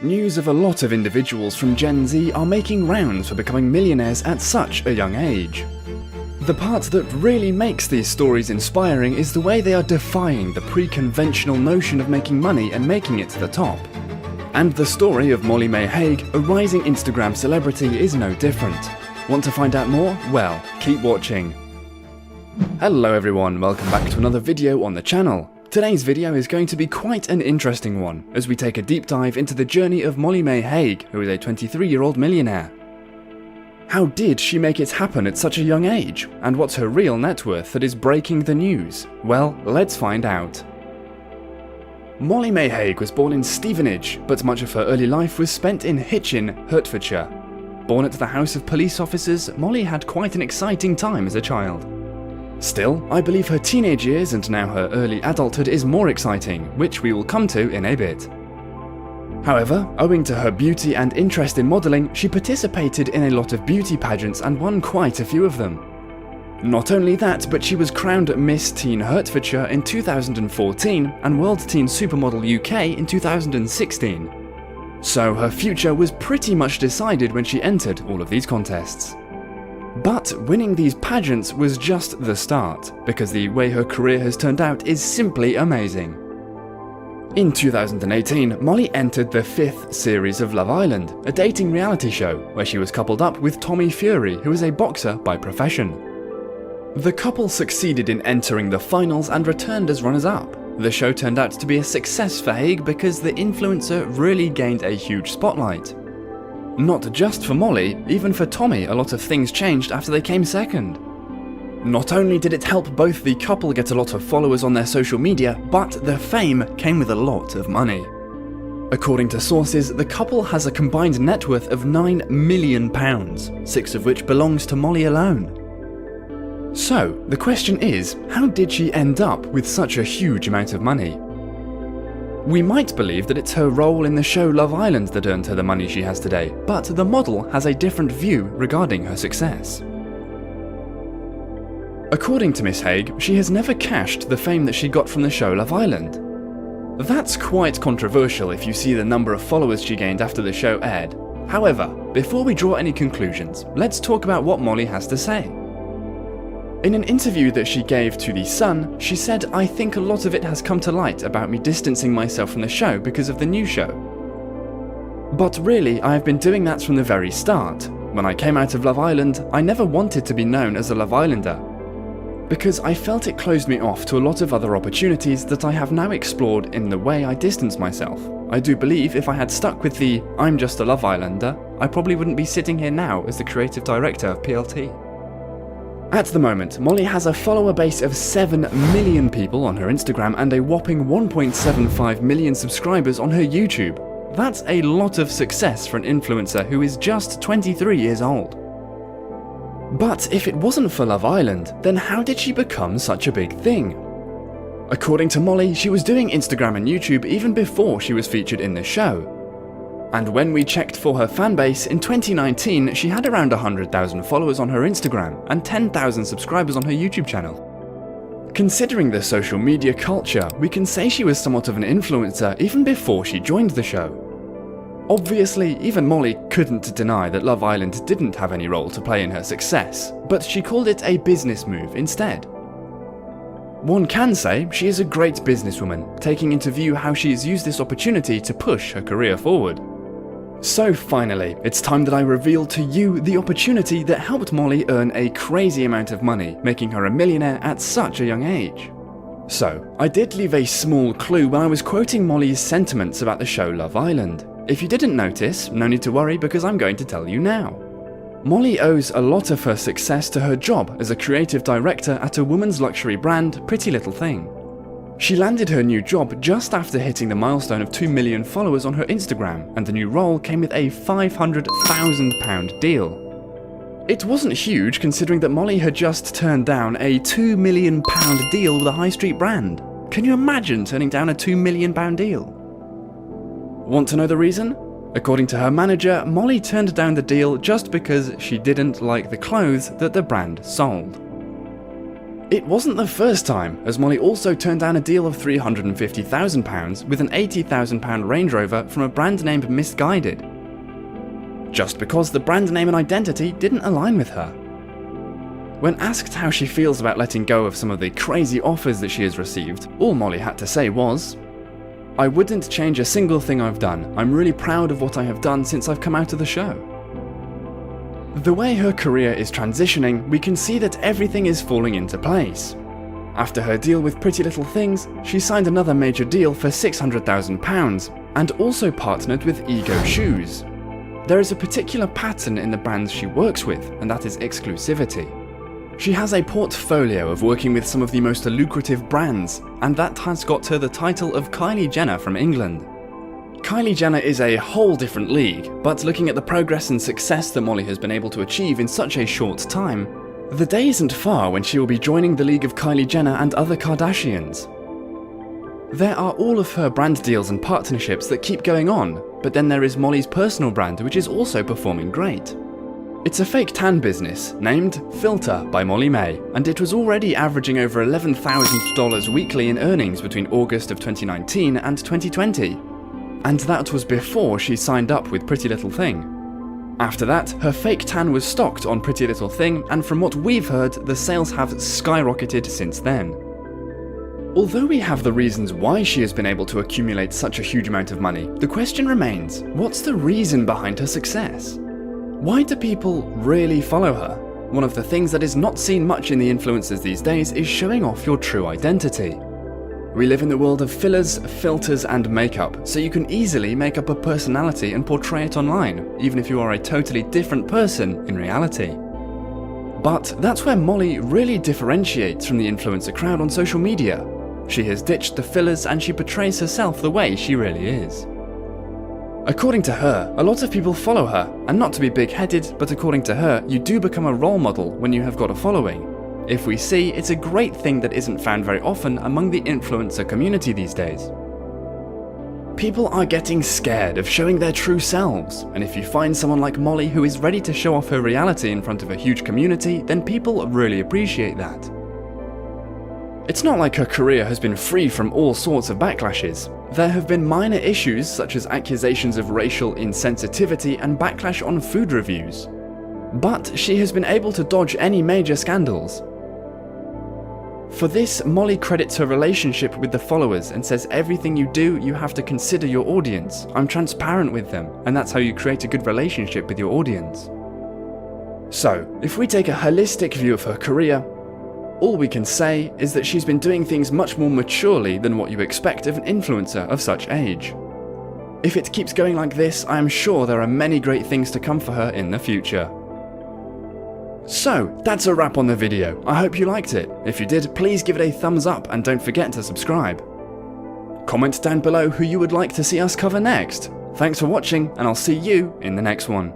News of a lot of individuals from Gen Z are making rounds for becoming millionaires at such a young age. The part that really makes these stories inspiring is the way they are defying the pre-conventional notion of making money and making it to the top. And the story of Molly-Mae Hague, a rising Instagram celebrity, is no different. Want to find out more? Well, keep watching. Hello everyone, welcome back to another video on the channel. Today's video is going to be quite an interesting one, as we take a deep dive into the journey of Molly-Mae Hague, who is a 23-year-old millionaire. How did she make it happen at such a young age? And what's her real net worth that is breaking the news? Well, let's find out. Molly-Mae Hague was born in Stevenage, but much of her early life was spent in Hitchin, Hertfordshire. Born at the house of police officers, Molly had quite an exciting time as a child. Still, I believe her teenage years and now her early adulthood is more exciting, which we will come to in a bit. However, owing to her beauty and interest in modelling, she participated in a lot of beauty pageants and won quite a few of them. Not only that, but she was crowned Miss Teen Hertfordshire in 2014 and World Teen Supermodel UK in 2016. So her future was pretty much decided when she entered all of these contests. But winning these pageants was just the start, because the way her career has turned out is simply amazing. In 2018, Molly entered the 5th series of Love Island, a dating reality show, where she was coupled up with Tommy Fury, who is a boxer by profession. The couple succeeded in entering the finals and returned as runners-up. The show turned out to be a success for Hague because the influencer really gained a huge spotlight. Not just for Molly, even for Tommy a lot of things changed after they came second. Not only did it help both the couple get a lot of followers on their social media, but the fame came with a lot of money. According to sources, the couple has a combined net worth of £9 million, 6 of which belongs to Molly alone. So, the question is, how did she end up with such a huge amount of money? We might believe that it's her role in the show Love Island that earned her the money she has today, but the model has a different view regarding her success. According to Miss Hague, she has never cashed the fame that she got from the show Love Island. That's quite controversial if you see the number of followers she gained after the show aired. However, before we draw any conclusions, let's talk about what Molly has to say. In an interview that she gave to The Sun, she said, "I think a lot of it has come to light about me distancing myself from the show because of the new show. But really, I have been doing that from the very start. When I came out of Love Island, I never wanted to be known as a Love Islander, because I felt it closed me off to a lot of other opportunities that I have now explored in the way I distance myself. I do believe if I had stuck with the 'I'm just a Love Islander', I probably wouldn't be sitting here now as the creative director of PLT." At the moment, Molly has a follower base of 7 million people on her Instagram and a whopping 1.75 million subscribers on her YouTube. That's a lot of success for an influencer who is just 23 years old. But if it wasn't for Love Island, then how did she become such a big thing? According to Molly, she was doing Instagram and YouTube even before she was featured in the show. And when we checked for her fanbase, in 2019 she had around 100,000 followers on her Instagram and 10,000 subscribers on her YouTube channel. Considering the social media culture, we can say she was somewhat of an influencer even before she joined the show. Obviously, even Molly couldn't deny that Love Island didn't have any role to play in her success, but she called it a business move instead. One can say she is a great businesswoman, taking into view how she has used this opportunity to push her career forward. So finally, it's time that I reveal to you the opportunity that helped Molly earn a crazy amount of money, making her a millionaire at such a young age. So, I did leave a small clue when I was quoting Molly's sentiments about the show Love Island. If you didn't notice, no need to worry because I'm going to tell you now. Molly owes a lot of her success to her job as a creative director at a women's luxury brand, Pretty Little Thing. She landed her new job just after hitting the milestone of 2 million followers on her Instagram, and the new role came with a £500,000 deal. It wasn't huge considering that Molly had just turned down a £2 million deal with a high street brand. Can you imagine turning down a £2 million deal? Want to know the reason? According to her manager, Molly turned down the deal just because she didn't like the clothes that the brand sold. It wasn't the first time, as Molly also turned down a deal of £350,000 with an £80,000 Range Rover from a brand named Misguided, just because the brand name and identity didn't align with her. When asked how she feels about letting go of some of the crazy offers that she has received, all Molly had to say was, "I wouldn't change a single thing I've done. I'm really proud of what I have done since I've come out of the show." The way her career is transitioning, we can see that everything is falling into place. After her deal with Pretty Little Things, she signed another major deal for £600,000 and also partnered with Ego Shoes. There is a particular pattern in the brands she works with, and that is exclusivity. She has a portfolio of working with some of the most lucrative brands, and that has got her the title of Kylie Jenner from England. Kylie Jenner is a whole different league, but looking at the progress and success that Molly has been able to achieve in such a short time, the day isn't far when she will be joining the league of Kylie Jenner and other Kardashians. There are all of her brand deals and partnerships that keep going on, but then there is Molly's personal brand, which is also performing great. It's a fake tan business named Filter by Molly-Mae, and it was already averaging over $11,000 weekly in earnings between August of 2019 and 2020. And that was before she signed up with Pretty Little Thing. After that, her fake tan was stocked on Pretty Little Thing, and from what we've heard, the sales have skyrocketed since then. Although we have the reasons why she has been able to accumulate such a huge amount of money, the question remains, what's the reason behind her success? Why do people really follow her? One of the things that is not seen much in the influencers these days is showing off your true identity. We live in the world of fillers, filters, and makeup, so you can easily make up a personality and portray it online, even if you are a totally different person in reality. But that's where Molly really differentiates from the influencer crowd on social media. She has ditched the fillers and she portrays herself the way she really is. According to her, a lot of people follow her, and not to be big-headed, but according to her, you do become a role model when you have got a following. If we see, it's a great thing that isn't found very often among the influencer community these days. People are getting scared of showing their true selves, and if you find someone like Molly who is ready to show off her reality in front of a huge community, then people really appreciate that. It's not like her career has been free from all sorts of backlashes. There have been minor issues such as accusations of racial insensitivity and backlash on food reviews. But she has been able to dodge any major scandals. For this, Molly credits her relationship with the followers and says everything you do, you have to consider your audience. I'm transparent with them, and that's how you create a good relationship with your audience. So, if we take a holistic view of her career, all we can say is that she's been doing things much more maturely than what you expect of an influencer of such age. If it keeps going like this, I am sure there are many great things to come for her in the future. So, that's a wrap on the video. I hope you liked it. If you did, please give it a thumbs up and don't forget to subscribe. Comment down below who you would like to see us cover next. Thanks for watching, and I'll see you in the next one.